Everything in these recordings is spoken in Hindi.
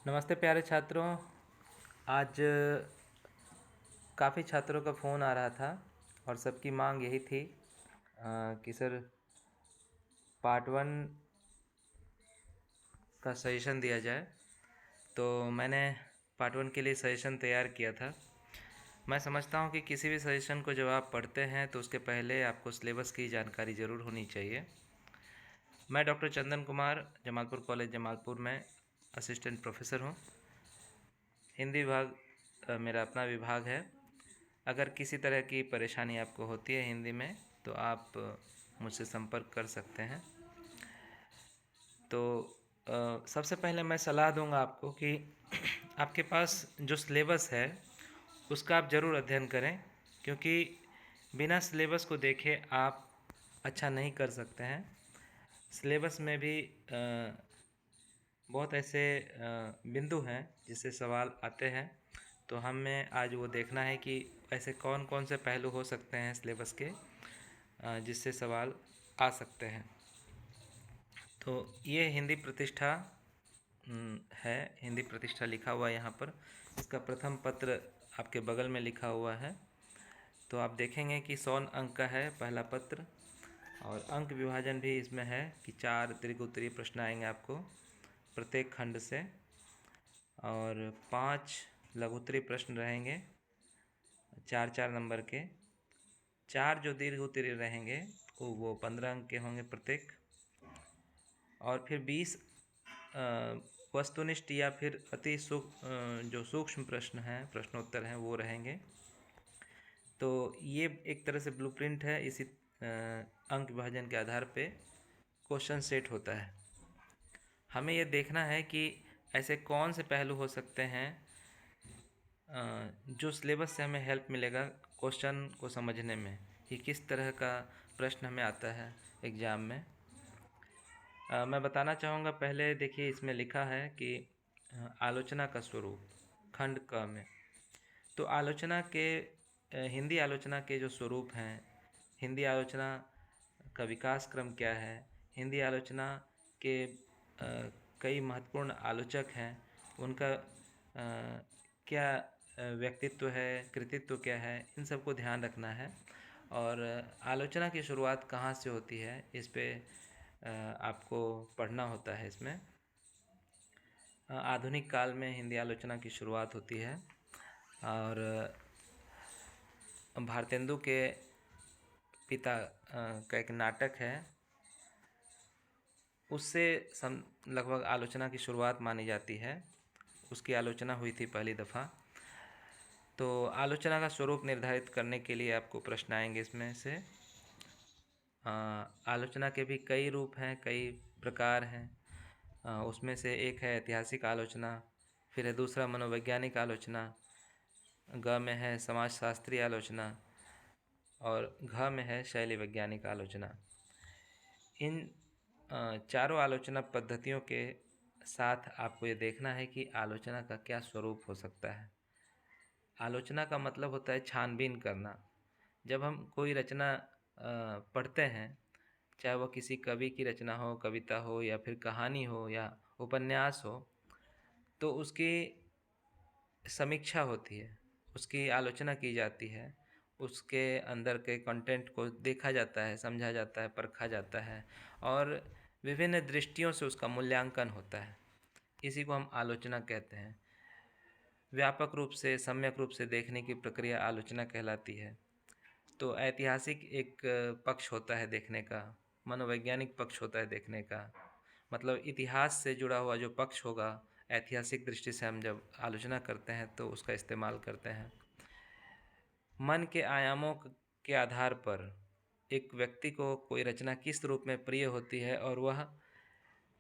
नमस्ते प्यारे छात्रों। आज काफ़ी छात्रों का फ़ोन आ रहा था और सबकी मांग यही थी कि सर पार्ट वन का सजेशन दिया जाए। तो मैंने पार्ट वन के लिए सजेशन तैयार किया था। मैं समझता हूँ कि किसी भी सजेशन को जब आप पढ़ते हैं तो उसके पहले आपको सिलेबस की जानकारी ज़रूर होनी चाहिए। मैं डॉक्टर चंदन कुमार जमालपुर कॉलेज जमालपुर में असिस्टेंट प्रोफेसर हूँ। हिंदी विभाग मेरा अपना विभाग है। अगर किसी तरह की परेशानी आपको होती है हिंदी में तो आप मुझसे संपर्क कर सकते हैं। तो सबसे पहले मैं सलाह दूंगा आपको कि आपके पास जो सिलेबस है उसका आप ज़रूर अध्ययन करें, क्योंकि बिना सिलेबस को देखे आप अच्छा नहीं कर सकते हैं। सिलेबस में भी बहुत ऐसे बिंदु हैं जिससे सवाल आते हैं, तो हमें आज वो देखना है कि ऐसे कौन कौन से पहलू हो सकते हैं सिलेबस के जिससे सवाल आ सकते हैं। तो ये हिंदी प्रतिष्ठा है, हिंदी प्रतिष्ठा लिखा हुआ है यहाँ पर। इसका प्रथम पत्र आपके बगल में लिखा हुआ है। तो आप देखेंगे कि 100 अंक का है पहला पत्र, और अंक विभाजन भी इसमें है कि 4 दीर्घ उत्तरीय प्रश्न आएंगे आपको प्रत्येक खंड से, और 5 लघु उत्तरीय प्रश्न रहेंगे 4-4 नंबर के। 4 जो दीर्घ उत्तरीय रहेंगे वो 15 अंक के होंगे प्रत्येक, और फिर 20 वस्तुनिष्ठ या फिर जो सूक्ष्म प्रश्न हैं, प्रश्नोत्तर हैं, वो रहेंगे। तो ये एक तरह से ब्लूप्रिंट है। इसी अंक विभाजन के आधार पे क्वेश्चन सेट होता है। हमें ये देखना है कि ऐसे कौन से पहलू हो सकते हैं जो सिलेबस से हमें हेल्प मिलेगा क्वेश्चन को समझने में कि किस तरह का प्रश्न हमें आता है एग्ज़ाम में। मैं बताना चाहूँगा, पहले देखिए इसमें लिखा है कि आलोचना का स्वरूप खंड क में। तो आलोचना के हिंदी आलोचना के जो स्वरूप हैं, हिंदी आलोचना का विकास क्रम क्या है, हिंदी आलोचना के कई महत्वपूर्ण आलोचक हैं, उनका क्या व्यक्तित्व है, कृतित्व क्या है, इन सबको ध्यान रखना है। और आलोचना की शुरुआत कहाँ से होती है इस पे आपको पढ़ना होता है। इसमें आधुनिक काल में हिंदी आलोचना की शुरुआत होती है, और भारतेंदु के पिता का एक नाटक है, उससे लगभग आलोचना की शुरुआत मानी जाती है। उसकी आलोचना हुई थी पहली दफ़ा। तो आलोचना का स्वरूप निर्धारित करने के लिए आपको प्रश्न आएंगे इसमें से। आलोचना के भी कई रूप हैं, कई प्रकार हैं। उसमें से एक है ऐतिहासिक आलोचना, फिर है दूसरा मनोवैज्ञानिक आलोचना, ग में है समाजशास्त्रीय आलोचना, और घ में है शैली वैज्ञानिक आलोचना। इन चारों आलोचना पद्धतियों के साथ आपको ये देखना है कि आलोचना का क्या स्वरूप हो सकता है। आलोचना का मतलब होता है छानबीन करना। जब हम कोई रचना पढ़ते हैं, चाहे वह किसी कवि की रचना हो, कविता हो, या फिर कहानी हो, या उपन्यास हो, तो उसकी समीक्षा होती है, उसकी आलोचना की जाती है, उसके अंदर के कंटेंट को देखा जाता है, समझा जाता है, परखा जाता है, और विभिन्न दृष्टियों से उसका मूल्यांकन होता है। इसी को हम आलोचना कहते हैं। व्यापक रूप से, सम्यक रूप से देखने की प्रक्रिया आलोचना कहलाती है। तो ऐतिहासिक एक पक्ष होता है देखने का, मनोवैज्ञानिक पक्ष होता है देखने का। मतलब इतिहास से जुड़ा हुआ जो पक्ष होगा, ऐतिहासिक दृष्टि से हम जब आलोचना करते हैं तो उसका इस्तेमाल करते हैं। मन के आयामों के आधार पर एक व्यक्ति को कोई रचना किस रूप में प्रिय होती है और वह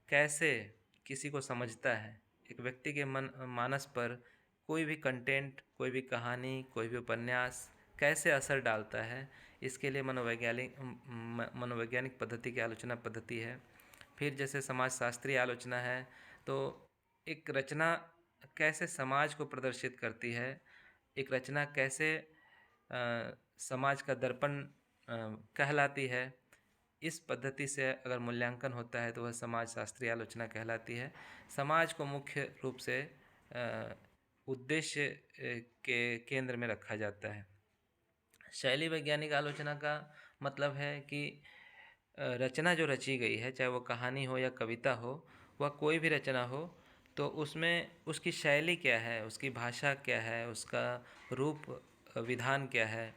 कैसे किसी को समझता है। एक व्यक्ति के मन मानस पर कोई भी कंटेंट, कोई भी कहानी, कोई भी उपन्यास कैसे असर डालता है, इसके लिए मनोवैज्ञानिक पद्धति की आलोचना पद्धति है। फिर जैसे समाजशास्त्रीय आलोचना है, तो एक रचना कैसे समाज को प्रदर्शित करती है, एक रचना कैसे समाज का दर्पण कहलाती है, इस पद्धति से अगर मूल्यांकन होता है तो वह समाजशास्त्रीय आलोचना कहलाती है। समाज को मुख्य रूप से उद्देश्य के केंद्र में रखा जाता है। शैली वैज्ञानिक आलोचना का मतलब है कि रचना जो रची गई है, चाहे वो कहानी हो या कविता हो, वह कोई भी रचना हो, तो उसमें उसकी शैली क्या है, उसकी भाषा क्या है, उसका रूप विधान क्या है,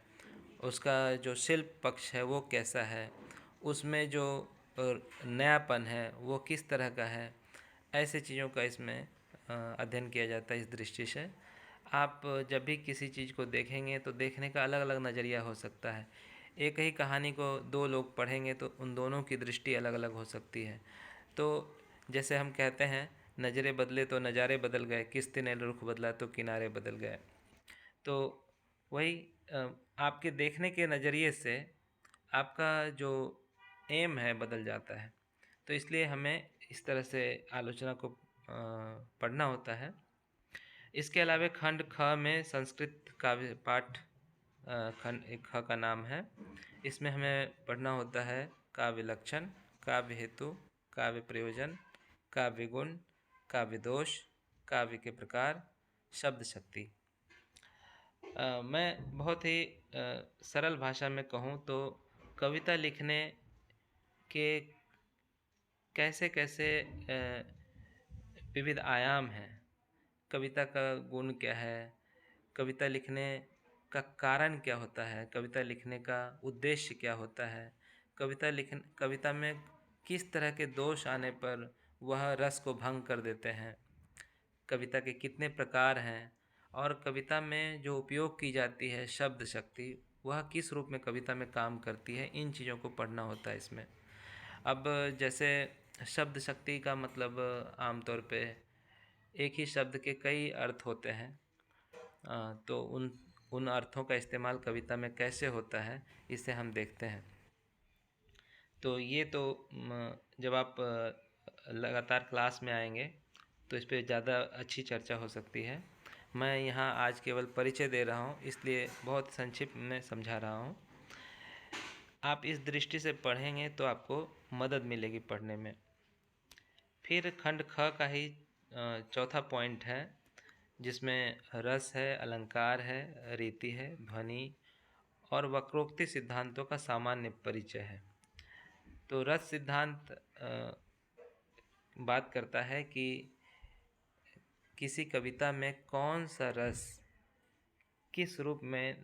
उसका जो शिल्प पक्ष है वो कैसा है, उसमें जो नयापन है वो किस तरह का है, ऐसे चीज़ों का इसमें अध्ययन किया जाता है। इस दृष्टि से आप जब भी किसी चीज़ को देखेंगे तो देखने का अलग अलग नज़रिया हो सकता है। एक ही कहानी को दो लोग पढ़ेंगे तो उन दोनों की दृष्टि अलग अलग हो सकती है। तो जैसे हम कहते हैं, नज़रें बदले तो नज़ारे बदल गए, किस्ती ने रुख बदला तो किनारे बदल गए। तो वही आपके देखने के नज़रिए से आपका जो एम है बदल जाता है। तो इसलिए हमें इस तरह से आलोचना को पढ़ना होता है। इसके अलावा खंड ख में संस्कृत काव्य पाठ खंड एक ख का नाम है। इसमें हमें पढ़ना होता है काव्य लक्षण, काव्य हेतु, काव्य प्रयोजन, काव्य गुण, काव्य दोष, काव्य के प्रकार, शब्द शक्ति। मैं बहुत ही सरल भाषा में कहूँ तो कविता लिखने के कैसे कैसे विविध आयाम हैं। कविता का गुण क्या है, कविता लिखने का कारण क्या होता है, कविता लिखने का उद्देश्य क्या होता है, कविता में किस तरह के दोष आने पर वह रस को भंग कर देते हैं, कविता के कितने प्रकार हैं, और कविता में जो उपयोग की जाती है शब्द शक्ति, वह किस रूप में कविता में काम करती है, इन चीज़ों को पढ़ना होता है इसमें। अब जैसे शब्द शक्ति का मतलब आमतौर पे एक ही शब्द के कई अर्थ होते हैं, तो उन अर्थों का इस्तेमाल कविता में कैसे होता है इसे हम देखते हैं। तो ये तो जब आप लगातार क्लास में आएंगे तो इस पर ज़्यादा अच्छी चर्चा हो सकती है। मैं यहाँ आज केवल परिचय दे रहा हूँ, इसलिए बहुत संक्षिप्त में समझा रहा हूँ। आप इस दृष्टि से पढ़ेंगे तो आपको मदद मिलेगी पढ़ने में। फिर खंड ख का ही चौथा पॉइंट है, जिसमें रस है, अलंकार है, रीति है, ध्वनि और वक्रोक्ति सिद्धांतों का सामान्य परिचय है। तो रस सिद्धांत बात करता है कि किसी कविता में कौन सा रस किस रूप में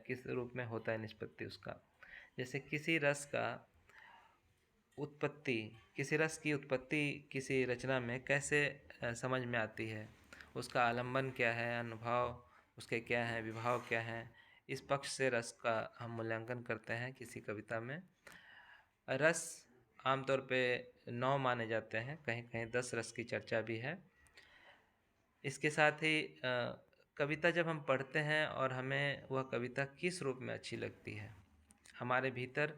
किस रूप में होता है निष्पत्ति उसका। जैसे किसी रस की उत्पत्ति किसी रचना में कैसे समझ में आती है, उसका आलंबन क्या है, अनुभव उसके क्या हैं, विभाव क्या हैं, इस पक्ष से रस का हम मूल्यांकन करते हैं किसी कविता में। रस आमतौर पे 9 माने जाते हैं, कहीं कहीं 10 रस की चर्चा भी है। इसके साथ ही कविता जब हम पढ़ते हैं और हमें वह कविता किस रूप में अच्छी लगती है, हमारे भीतर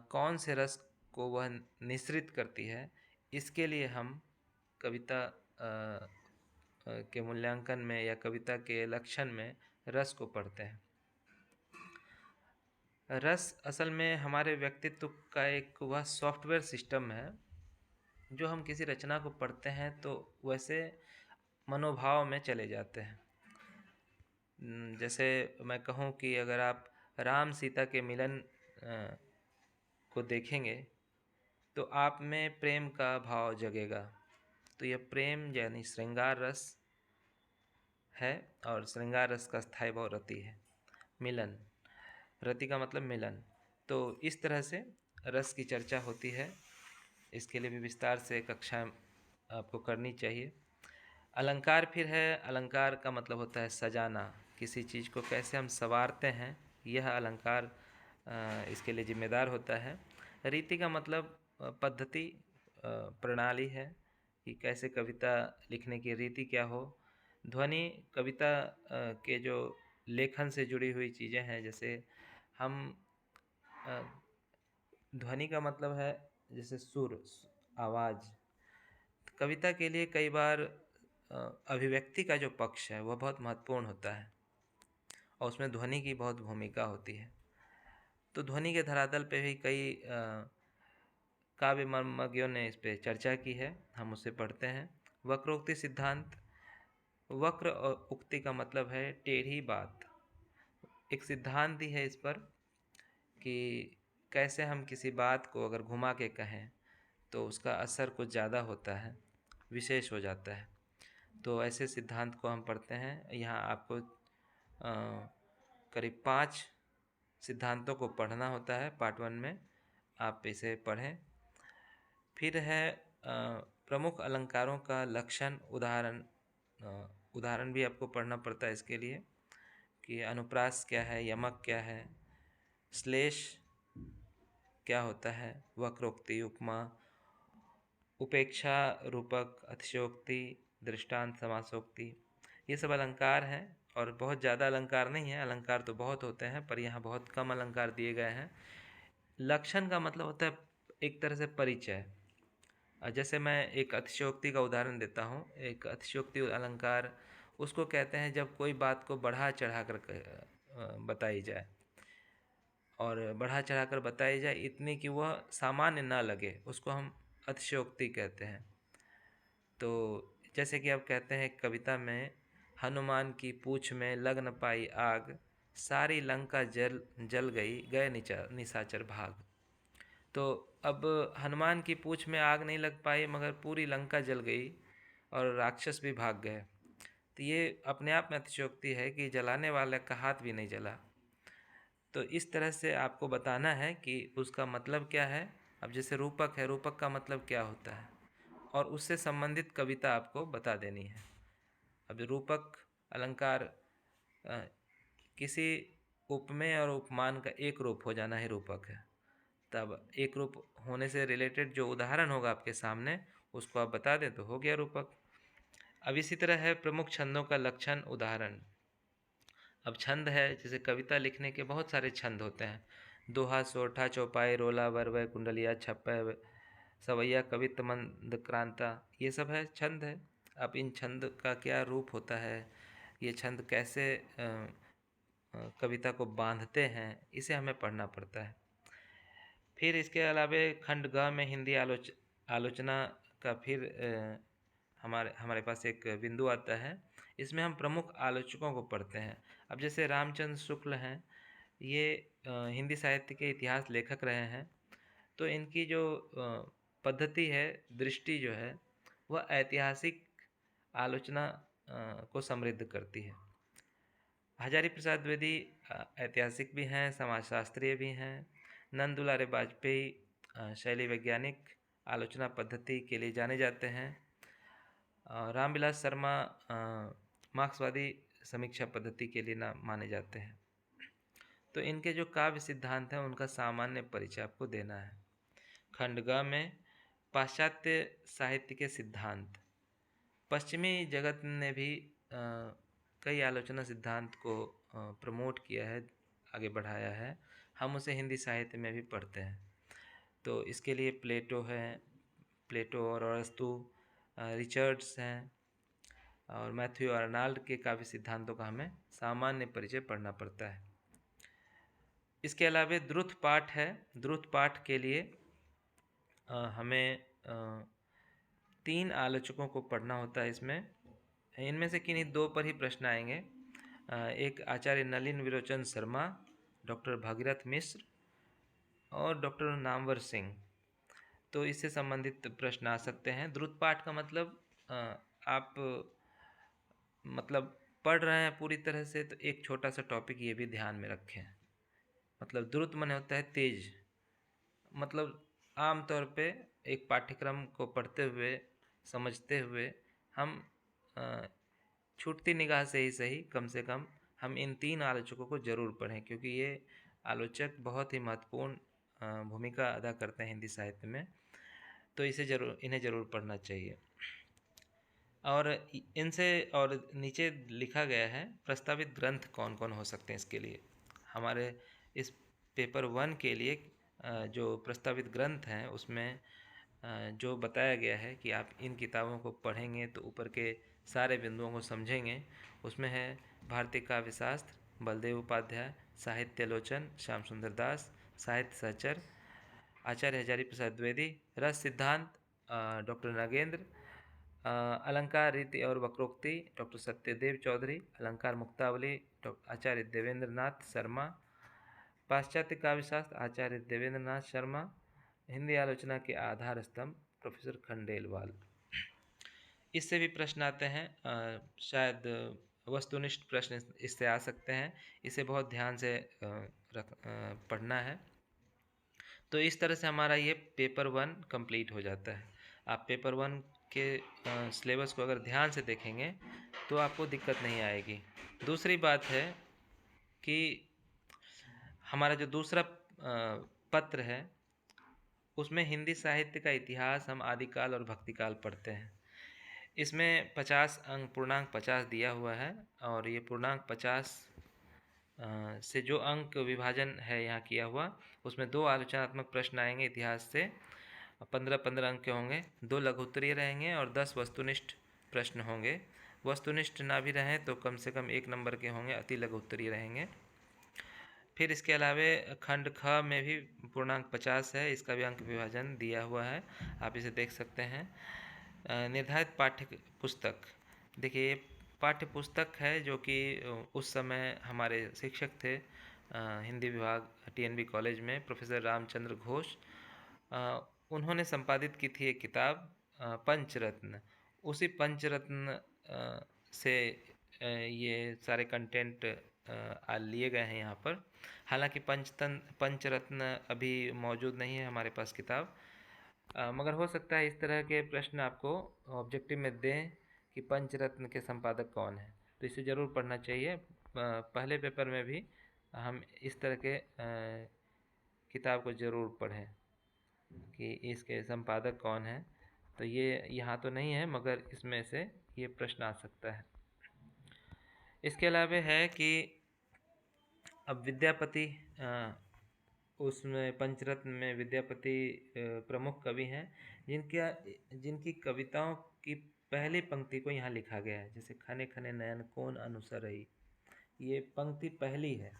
कौन से रस को वह निश्रित करती है, इसके लिए हम कविता के मूल्यांकन में या कविता के लक्षण में रस को पढ़ते हैं। रस असल में हमारे व्यक्तित्व का एक वह सॉफ्टवेयर सिस्टम है, जो हम किसी रचना को पढ़ते हैं तो वैसे मनोभाव में चले जाते हैं। जैसे मैं कहूँ कि अगर आप राम सीता के मिलन को देखेंगे तो आप में प्रेम का भाव जगेगा। तो यह प्रेम यानी श्रृंगार रस है, और श्रृंगार रस का स्थायी भाव रति है। मिलन, रति का मतलब मिलन। तो इस तरह से रस की चर्चा होती है, इसके लिए भी विस्तार से कक्षा आपको करनी चाहिए। अलंकार फिर है, अलंकार का मतलब होता है सजाना, किसी चीज़ को कैसे हम संवारते हैं, यह अलंकार इसके लिए जिम्मेदार होता है। रीति का मतलब पद्धति, प्रणाली है कि कैसे कविता लिखने की रीति क्या हो। ध्वनि कविता के जो लेखन से जुड़ी हुई चीज़ें हैं, जैसे हम ध्वनि का मतलब है जैसे सुर, आवाज़। कविता के लिए कई बार अभिव्यक्ति का जो पक्ष है वह बहुत महत्वपूर्ण होता है और उसमें ध्वनि की बहुत भूमिका होती है। तो ध्वनि के धरातल पे भी कई काव्य मर्मज्ञों ने इस पे चर्चा की है, हम उसे पढ़ते हैं। वक्रोक्ति सिद्धांत। वक्र और उक्ति का मतलब है टेढ़ी बात। एक सिद्धांत ही है इस पर कि कैसे हम किसी बात को अगर घुमा के कहें तो उसका असर कुछ ज़्यादा होता है, विशेष हो जाता है। तो ऐसे सिद्धांत को हम पढ़ते हैं। यहाँ आपको करीब 5 सिद्धांतों को पढ़ना होता है पार्ट 1 में, आप इसे पढ़ें। फिर है प्रमुख अलंकारों का लक्षण, उदाहरण भी आपको पढ़ना पड़ता है इसके लिए कि अनुप्रास क्या है, यमक क्या है, श्लेष क्या होता है, वक्रोक्ति, उपमा, उपेक्षा, रूपक, अतिशयोक्ति, दृष्टांत, समासोक्ति, ये सब अलंकार हैं। और बहुत ज़्यादा अलंकार नहीं है, अलंकार तो बहुत होते हैं पर यहाँ बहुत कम अलंकार दिए गए हैं। लक्षण का मतलब होता है एक तरह से परिचय। जैसे मैं एक अतिशयोक्ति का उदाहरण देता हूँ। एक अतिशयोक्ति अलंकार उसको कहते हैं जब कोई बात को बढ़ा चढ़ा कर बताई जाए, और बढ़ा चढ़ा कर बताई जाए इतनी कि वह सामान्य ना लगे, उसको हम अतिशयोक्ति कहते हैं। तो जैसे कि आप कहते हैं कविता में, हनुमान की पूँछ में लग न पाई आग, सारी लंका जल गई, गए निशाचर भाग। तो अब हनुमान की पूँछ में आग नहीं लग पाई मगर पूरी लंका जल गई और राक्षस भी भाग गए। तो ये अपने आप में अतिशयोक्ति है कि जलाने वाले का हाथ भी नहीं जला। तो इस तरह से आपको बताना है कि उसका मतलब क्या है। अब जैसे रूपक है, रूपक का मतलब क्या होता है और उससे संबंधित कविता आपको बता देनी है। अब रूपक अलंकार किसी उपमेय और उपमान का एक रूप हो जाना ही रूपक है। तब एक रूप होने से रिलेटेड जो उदाहरण होगा आपके सामने उसको आप बता दें तो हो गया रूपक। अब इसी तरह है प्रमुख छंदों का लक्षण, उदाहरण। अब छंद है, जैसे कविता लिखने के बहुत सारे छंद होते हैं। दोहा, सोरठा, चौपाई, रोला, वरवय, कुंडलिया, छप्पय, सवैया, कवित्त, मंदक्रांता, ये सब है छंद है। अब इन छंद का क्या रूप होता है, ये छंद कैसे कविता को बांधते हैं, इसे हमें पढ़ना पड़ता है। फिर इसके अलावा खंड ग में हिंदी आलोचना का फिर हमारे पास एक बिंदु आता है। इसमें हम प्रमुख आलोचकों को पढ़ते हैं। अब जैसे रामचंद्र शुक्ल हैं, ये हिंदी साहित्य के इतिहास लेखक रहे हैं। तो इनकी जो पद्धति है, दृष्टि जो है, वह ऐतिहासिक आलोचना को समृद्ध करती है। हजारी प्रसाद द्विवेदी ऐतिहासिक भी हैं, समाजशास्त्रीय भी हैं। नंद दुलारे वाजपेयी शैली वैज्ञानिक आलोचना पद्धति के लिए जाने जाते हैं। रामविलास शर्मा मार्क्सवादी समीक्षा पद्धति के लिए ना माने जाते हैं। तो इनके जो काव्य सिद्धांत हैं उनका सामान्य परिचय आपको देना है। खंडगा में पाश्चात्य साहित्य के सिद्धांत। पश्चिमी जगत ने भी कई आलोचना सिद्धांत को प्रमोट किया है, आगे बढ़ाया है। हम उसे हिंदी साहित्य में भी पढ़ते हैं। तो इसके लिए प्लेटो और अरस्तु, रिचर्ड्स हैं और मैथ्यू आर्नाल्ड के काव्य सिद्धांतों का हमें सामान्य परिचय पढ़ना पड़ता है। इसके अलावा द्रुत पाठ है। द्रुत पाठ के लिए हमें 3 आलोचकों को पढ़ना होता है। इनमें से किन्हीं 2 पर ही प्रश्न आएंगे। एक आचार्य नलिन विलोचन शर्मा, डॉक्टर भागीरथ मिश्र और डॉक्टर नामवर सिंह। तो इससे संबंधित प्रश्न आ सकते हैं। द्रुत पाठ का मतलब आप मतलब पढ़ रहे हैं पूरी तरह से, तो एक छोटा सा टॉपिक ये भी ध्यान में रखें। मतलब द्रुत माने होता है तेज। मतलब आम तौर पे एक पाठ्यक्रम को पढ़ते हुए, समझते हुए हम छूटती निगाह से ही सही, कम से कम हम इन 3 आलोचकों को ज़रूर पढ़ें, क्योंकि ये आलोचक बहुत ही महत्वपूर्ण भूमिका अदा करते हैं हिंदी साहित्य में। तो इन्हें ज़रूर पढ़ना चाहिए। और इनसे और नीचे लिखा गया है प्रस्तावित ग्रंथ कौन कौन हो सकते हैं। इसके लिए हमारे इस पेपर 1 के लिए जो प्रस्तावित ग्रंथ हैं उसमें जो बताया गया है कि आप इन किताबों को पढ़ेंगे तो ऊपर के सारे बिंदुओं को समझेंगे। उसमें है भारतीय काव्य शास्त्र, बलदेव उपाध्याय, साहित्यालोचन, श्याम सुंदर दास, साहित्य सहचर आचार्य हजारी प्रसाद द्विवेदी। रस सिद्धांत डॉक्टर नागेंद्र। अलंकार रीति और वक्रोक्ति डॉक्टर सत्यदेव चौधरी। अलंकार मुक्तावली आचार्य देवेंद्र नाथ शर्मा। पाश्चात्य काव्यशास्त्र आचार्य देवेंद्र नाथ शर्मा। हिंदी आलोचना के आधार स्तंभ प्रोफेसर खंडेलवाल। इससे भी प्रश्न आते हैं, शायद वस्तुनिष्ठ प्रश्न इससे आ सकते हैं, इसे बहुत ध्यान से पढ़ना है। तो इस तरह से हमारा ये पेपर 1 कंप्लीट हो जाता है। आप पेपर 1 के सिलेबस को अगर ध्यान से देखेंगे तो आपको दिक्कत नहीं आएगी। दूसरी बात है कि हमारा जो दूसरा पत्र है उसमें हिंदी साहित्य का इतिहास हम आदिकाल और भक्तिकाल पढ़ते हैं। इसमें 50 अंक पूर्णांक 50 दिया हुआ है और ये पूर्णांक 50 से जो अंक विभाजन है यहाँ किया हुआ, उसमें 2 आलोचनात्मक प्रश्न आएंगे इतिहास से, 15-15 अंक के होंगे, 2 लघुत्तरीय रहेंगे और 10 वस्तुनिष्ठ प्रश्न होंगे। वस्तुनिष्ठ ना भी रहें तो कम से कम 1 नंबर के होंगे, अति लघुत्तरीय रहेंगे। फिर इसके अलावे खंड ख में भी पूर्णांक 50 है, इसका भी अंक विभाजन दिया हुआ है, आप इसे देख सकते हैं। निर्धारित पाठ्य पुस्तक, देखिए ये पाठ्य पुस्तक है जो कि उस समय हमारे शिक्षक थे हिंदी विभाग टीएनबी कॉलेज में, प्रोफेसर रामचंद्र घोष, उन्होंने संपादित की थी एक किताब पंचरत्न। उसी पंचरत्न से ये सारे कंटेंट लिए गए हैं यहाँ पर। हालांकि पंचरत्न अभी मौजूद नहीं है हमारे पास किताब, मगर हो सकता है इस तरह के प्रश्न आपको ऑब्जेक्टिव में दें कि पंचरत्न के संपादक कौन है, तो इसे ज़रूर पढ़ना चाहिए। पहले पेपर में भी हम इस तरह के किताब को ज़रूर पढ़ें कि इसके संपादक कौन है। तो ये यहाँ तो नहीं है मगर इसमें से ये प्रश्न आ सकता है। इसके अलावा है कि अब विद्यापति, उसमें पंचरत्न में विद्यापति प्रमुख कवि हैं जिनकी कविताओं की पहली पंक्ति को यहाँ लिखा गया है। जैसे खने खने नयन कौन अनुसरई, ये पंक्ति पहली है।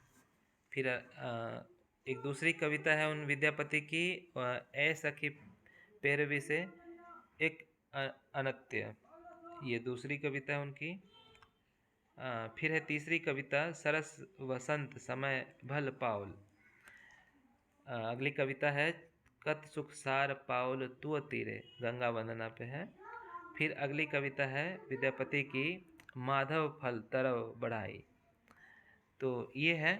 फिर एक दूसरी कविता है उन विद्यापति की, ए सखी पैरवी से एक अनत्य, ये दूसरी कविता है उनकी। फिर है तीसरी कविता सरस वसंत समय भल पाउल। अगली कविता है कत सुख सार पाउल तू तीरे, गंगा वंदना पे है। फिर अगली कविता है विद्यापति की माधव फल तरव बढ़ाई। तो ये है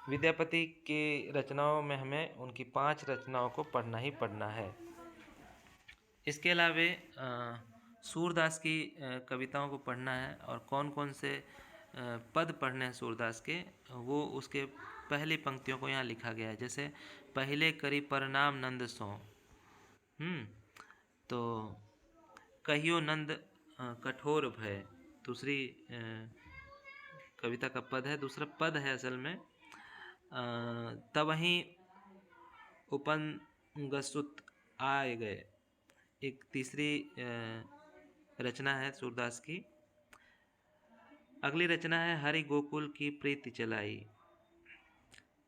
विद्यापति की रचनाओं में, हमें उनकी 5 रचनाओं को पढ़ना ही पढ़ना है। इसके अलावे सूरदास की कविताओं को पढ़ना है और कौन कौन से पद पढ़ने हैं सूरदास के, वो उसके पहली पंक्तियों को यहाँ लिखा गया है। जैसे पहले करी प्रणाम नंद सो, तो कहियो नंद कठोर भय, दूसरी कविता का पद है, दूसरा पद है असल में। तवहीं उपनगसुत आए गए, एक तीसरी रचना है सूरदास की। अगली रचना है हरि गोकुल की प्रीति चलाई।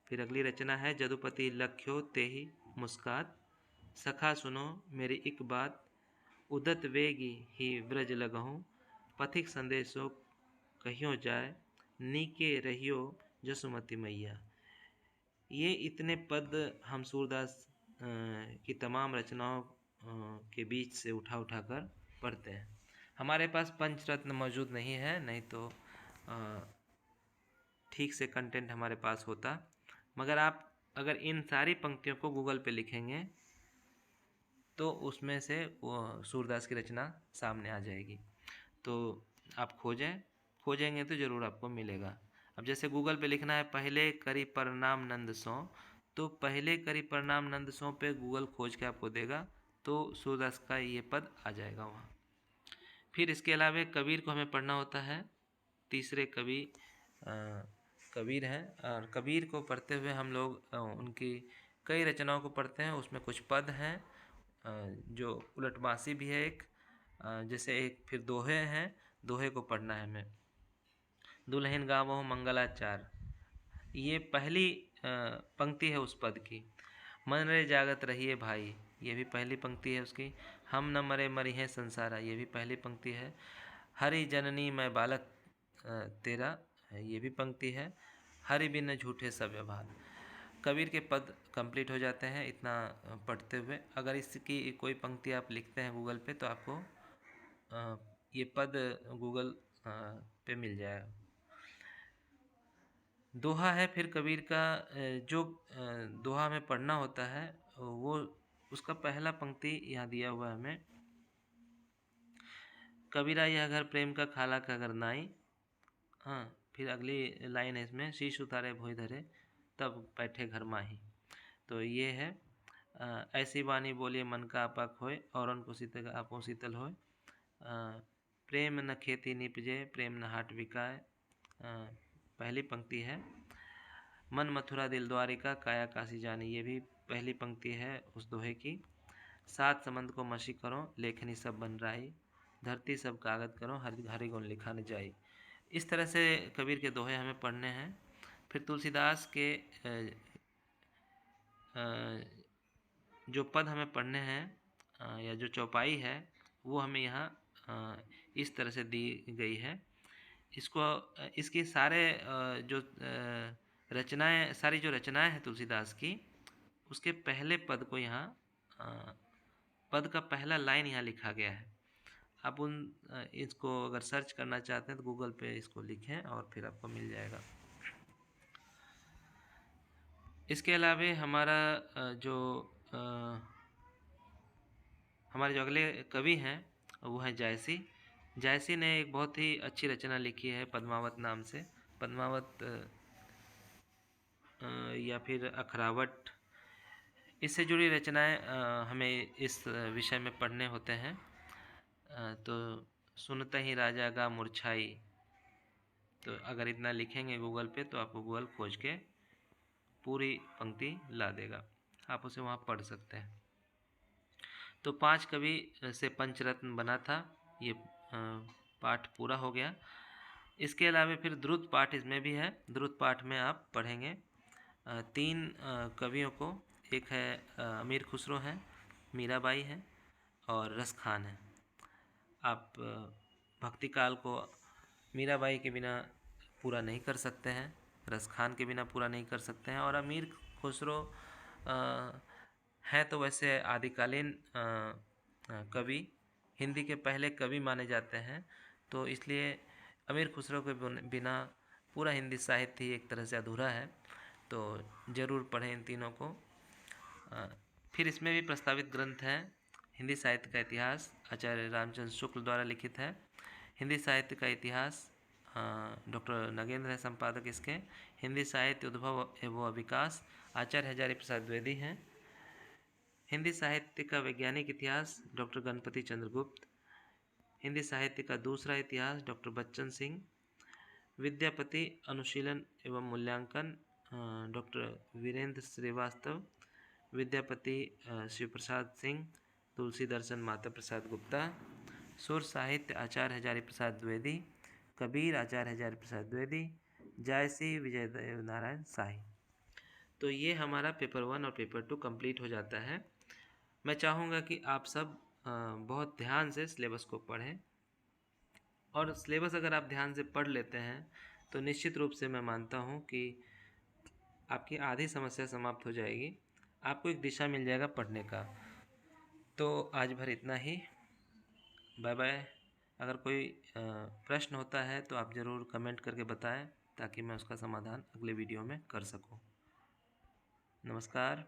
फिर अगली रचना है जदुपति लख्यो तेहि मुस्कात, सखा सुनो मेरी एक बात, उदत वेगी ही व्रज लगहूँ, पथिक संदेशो कहियो जाए, नीके रहियो जसुमती मैया। ये इतने पद हम सूरदास की तमाम रचनाओं के बीच से उठा कर पढ़ते हैं। हमारे पास पंचरत्न मौजूद नहीं है, नहीं तो ठीक से कंटेंट हमारे पास होता, मगर आप अगर इन सारी पंक्तियों को गूगल पे लिखेंगे तो उसमें से सूरदास की रचना सामने आ जाएगी। तो आप खोजेंगे तो ज़रूर आपको मिलेगा। अब जैसे गूगल पे लिखना है पहले करी प्रणाम नंद सो, तो पहले करी प्रणाम नंद सो पे गूगल खोज के आपको देगा, तो सूरदास का ये पद आ जाएगा वहाँ। फिर इसके अलावा कबीर को हमें पढ़ना होता है। तीसरे कवि कबीर हैं और कबीर को पढ़ते हुए हम लोग उनकी कई रचनाओं को पढ़ते हैं। उसमें कुछ पद हैं जो उलटमासी भी है एक, जैसे एक फिर दोहे हैं, दोहे को पढ़ना है हमें। दुल्हन गावो मंगलाचार, ये पहली पंक्ति है उस पद की। मन रे जागत रहिए भाई, ये भी पहली पंक्ति है उसकी। हम न मरे मरी है संसारा, ये भी पहली पंक्ति है। हरि जननी मैं बालक तेरा, ये भी पंक्ति है। हरि बिन झूठे सब व्यवहार। कबीर के पद कंप्लीट हो जाते हैं इतना पढ़ते हुए। अगर इसकी कोई पंक्ति आप लिखते हैं गूगल पे तो आपको ये पद गूगल पे मिल जाएगा। दोहा है फिर कबीर का, जो दोहा में पढ़ना होता है वो उसका पहला पंक्ति यहाँ दिया हुआ है हमें। कबीरा यह घर प्रेम का खाला का घर नाई। हाँ, फिर अगली लाइन है इसमें, शीश उतारे भोई धरे तब बैठे घर माही। तो ये है, ऐसी वाणी बोलिए मन का आपा खोए, और उनको शीतल आपो शीतल होए। प्रेम न खेती निपजे, प्रेम न हाट बिकाए, पहली पंक्ति है। मन मथुरा दिल द्वारिका, काया काशी जानी, ये भी पहली पंक्ति है उस दोहे की। सात समंद को मशी करो, लेखनी सब बन राई, धरती सब कागज करो, हरि गुण लिखा न जाई। इस तरह से कबीर के दोहे हमें पढ़ने हैं। फिर तुलसीदास के जो पद हमें पढ़ने हैं या जो चौपाई है वो हमें यहाँ इस तरह से दी गई है। इसकी जो रचनाएं हैं तुलसीदास की, उसके पहले पद को यहाँ पद का पहला लाइन यहाँ लिखा गया है। आप इसको अगर सर्च करना चाहते हैं तो गूगल पे इसको लिखें और फिर आपको मिल जाएगा। इसके अलावा हमारे जो अगले कवि हैं वो है जायसी। जायसी ने एक बहुत ही अच्छी रचना लिखी है पद्मावत नाम से। पद्मावत या फिर अखरावट, इससे जुड़ी रचनाएं हमें इस विषय में पढ़ने होते हैं। तो सुनते ही राजा गा मुरछाई, तो अगर इतना लिखेंगे गूगल पे तो आपको गूगल खोज के पूरी पंक्ति ला देगा, आप उसे वहाँ पढ़ सकते हैं। तो 5 कवि से पंचरत्न बना था, ये पाठ पूरा हो गया। इसके अलावा फिर द्रुत पाठ इसमें भी है। द्रुत पाठ में आप पढ़ेंगे 3 कवियों को, एक है अमीर खुसरो हैं, मीराबाई हैं और रस खान हैं। आप भक्ति काल को मीराबाई के बिना पूरा नहीं कर सकते हैं, रस खान के बिना पूरा नहीं कर सकते हैं, और अमीर खुसरो हैं तो वैसे आदिकालीन कवि, हिंदी के पहले कवि माने जाते हैं। तो इसलिए अमीर खुसरो के बिना पूरा हिंदी साहित्य एक तरह से अधूरा है। तो ज़रूर पढ़ें इन तीनों को। फिर इसमें भी प्रस्तावित ग्रंथ हैं। हिंदी साहित्य का इतिहास आचार्य रामचंद्र शुक्ल द्वारा लिखित है। हिंदी साहित्य का इतिहास डॉक्टर नगेंद्र है संपादक इसके। हिंदी साहित्य उद्भव एवं विकास आचार्य हजारी प्रसाद द्विवेदी हैं। हिंदी साहित्य का वैज्ञानिक इतिहास डॉक्टर गणपति चंद्र गुप्त। हिंदी साहित्य का दूसरा इतिहास डॉक्टर बच्चन सिंह। विद्यापति अनुशीलन एवं मूल्यांकन डॉक्टर वीरेंद्र श्रीवास्तव। विद्यापति शिव प्रसाद सिंह। तुलसी दर्शन माता प्रसाद गुप्ता। सुर साहित्य आचार्य हजारी प्रसाद द्विवेदी। कबीर आचार्य हजारी प्रसाद द्विवेदी। जायसी विजय देव नारायण शाही। तो ये हमारा पेपर 1 और पेपर 2 कंप्लीट हो जाता है। मैं चाहूँगा कि आप सब बहुत ध्यान से सिलेबस को पढ़ें, और सिलेबस अगर आप ध्यान से पढ़ लेते हैं तो निश्चित रूप से मैं मानता हूँ कि आपकी आधी समस्या समाप्त हो जाएगी, आपको एक दिशा मिल जाएगा पढ़ने का। तो आज भर इतना ही, बाय बाय। अगर कोई प्रश्न होता है तो आप ज़रूर कमेंट करके बताएं ताकि मैं उसका समाधान अगले वीडियो में कर सकूं। नमस्कार।